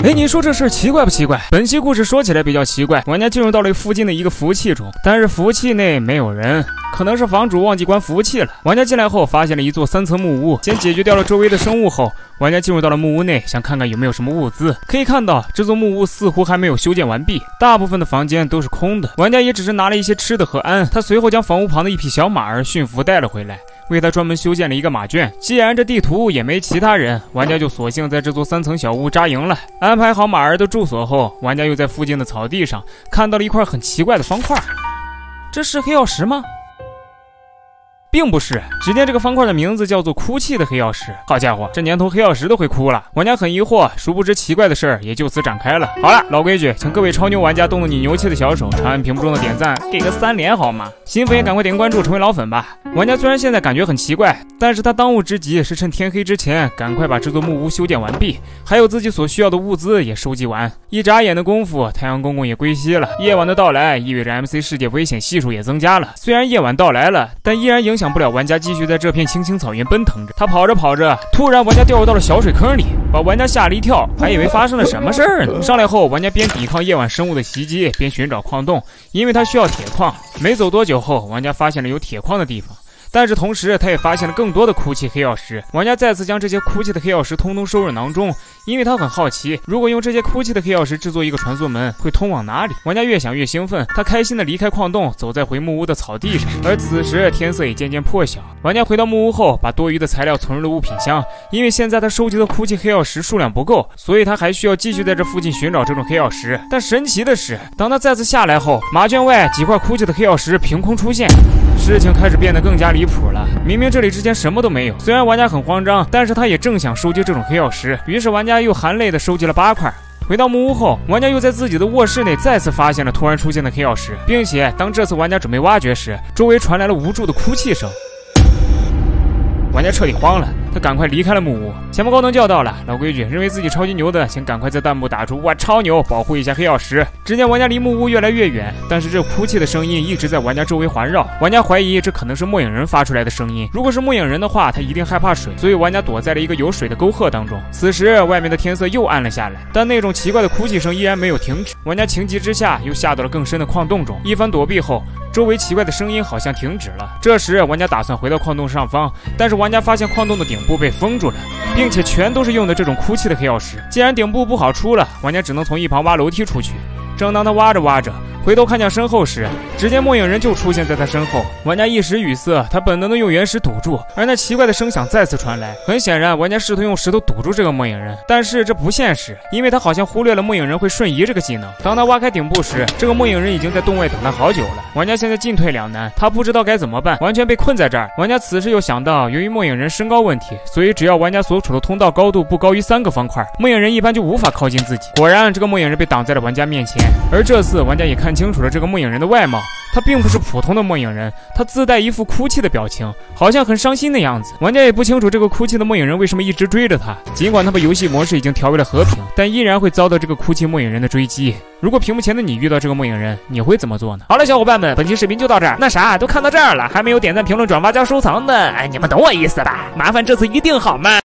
哎，你说这事奇怪不奇怪？本期故事说起来比较奇怪，玩家进入到了附近的一个服务器中，但是服务器内没有人，可能是房主忘记关服务器了。玩家进来后发现了一座3层木屋，先解决掉了周围的生物后，玩家进入到了木屋内，想看看有没有什么物资。可以看到这座木屋似乎还没有修建完毕，大部分的房间都是空的。玩家也只是拿了一些吃的和鞍，他随后将房屋旁的一匹小马儿驯服带了回来，为他专门修建了一个马圈。既然这地图也没其他人，玩家就索性在这座3层小屋扎营了。安排好马儿的住所后，玩家又在附近的草地上看到了一块很奇怪的方块。这是黑曜石吗？并不是，只见这个方块的名字叫做哭泣的黑曜石。好家伙，这年头黑曜石都会哭了。玩家很疑惑，殊不知奇怪的事儿也就此展开了。好了，老规矩，请各位超牛玩家动动你牛气的小手，长按屏幕中的点赞，给个3连好吗？新粉也赶快点关注，成为老粉吧。玩家虽然现在感觉很奇怪，但是他当务之急是趁天黑之前赶快把这座木屋修建完毕，还有自己所需要的物资也收集完。一眨眼的功夫，太阳公公也归西了。夜晚的到来意味着 MC 世界危险系数也增加了。虽然夜晚到来了，但依然影响不了玩家继续在这片青青草原奔腾着。他跑着跑着，突然玩家掉入到了小水坑里，把玩家吓了一跳，还以为发生了什么事儿呢。上来后，玩家边抵抗夜晚生物的袭击，边寻找矿洞，因为他需要铁矿。没走多久后，玩家发现了有铁矿的地方，但是同时他也发现了更多的哭泣黑曜石。玩家再次将这些哭泣的黑曜石通通收入囊中，因为他很好奇，如果用这些哭泣的黑曜石制作一个传送门，会通往哪里？玩家越想越兴奋，他开心地离开矿洞，走在回木屋的草地上。而此时天色也渐渐破晓。玩家回到木屋后，把多余的材料存入了物品箱，因为现在他收集的哭泣黑曜石数量不够，所以他还需要继续在这附近寻找这种黑曜石。但神奇的是，当他再次下来后，马圈外几块哭泣的黑曜石凭空出现。事情开始变得更加离谱了，明明这里之前什么都没有。虽然玩家很慌张，但是他也正想收集这种黑曜石，于是玩家又含泪的收集了8块。回到木屋后，玩家又在自己的卧室内再次发现了突然出现的黑曜石，并且当这次玩家准备挖掘时，周围传来了无助的哭泣声。玩家彻底慌了，他赶快离开了木屋。前方高能叫到了，老规矩，认为自己超级牛的，请赶快在弹幕打出我超牛，保护一下黑曜石。只见玩家离木屋越来越远，但是这哭泣的声音一直在玩家周围环绕。玩家怀疑这可能是末影人发出来的声音，如果是末影人的话，他一定害怕水，所以玩家躲在了一个有水的沟壑当中。此时外面的天色又暗了下来，但那种奇怪的哭泣声依然没有停止。玩家情急之下又下到了更深的矿洞中，一番躲避后，周围奇怪的声音好像停止了。这时玩家打算回到矿洞上方，但是玩家发现矿洞的顶部被封住了，并且全都是用的这种哭泣的黑曜石。既然顶部不好出了，玩家只能从一旁挖楼梯出去。正当他挖着挖着，回头看向身后时，只见末影人就出现在他身后。玩家一时语塞，他本能的用原石堵住，而那奇怪的声响再次传来。很显然，玩家试图用石头堵住这个末影人，但是这不现实，因为他好像忽略了末影人会瞬移这个技能。当他挖开顶部时，这个末影人已经在洞外等他好久了。玩家现在进退两难，他不知道该怎么办，完全被困在这儿。玩家此时又想到，由于末影人身高问题，所以只要玩家所处的通道高度不高于3个方块，末影人一般就无法靠近自己。果然，这个末影人被挡在了玩家面前。而这次玩家也看清楚了这个末影人的外貌，他并不是普通的末影人，他自带一副哭泣的表情，好像很伤心的样子。玩家也不清楚这个哭泣的末影人为什么一直追着他，尽管他把游戏模式已经调为了和平，但依然会遭到这个哭泣末影人的追击。如果屏幕前的你遇到这个末影人，你会怎么做呢？好了，小伙伴们，本期视频就到这儿。那啥，都看到这儿了，还没有点赞、评论、转发加收藏的，哎，你们懂我意思吧？麻烦这次一定好吗？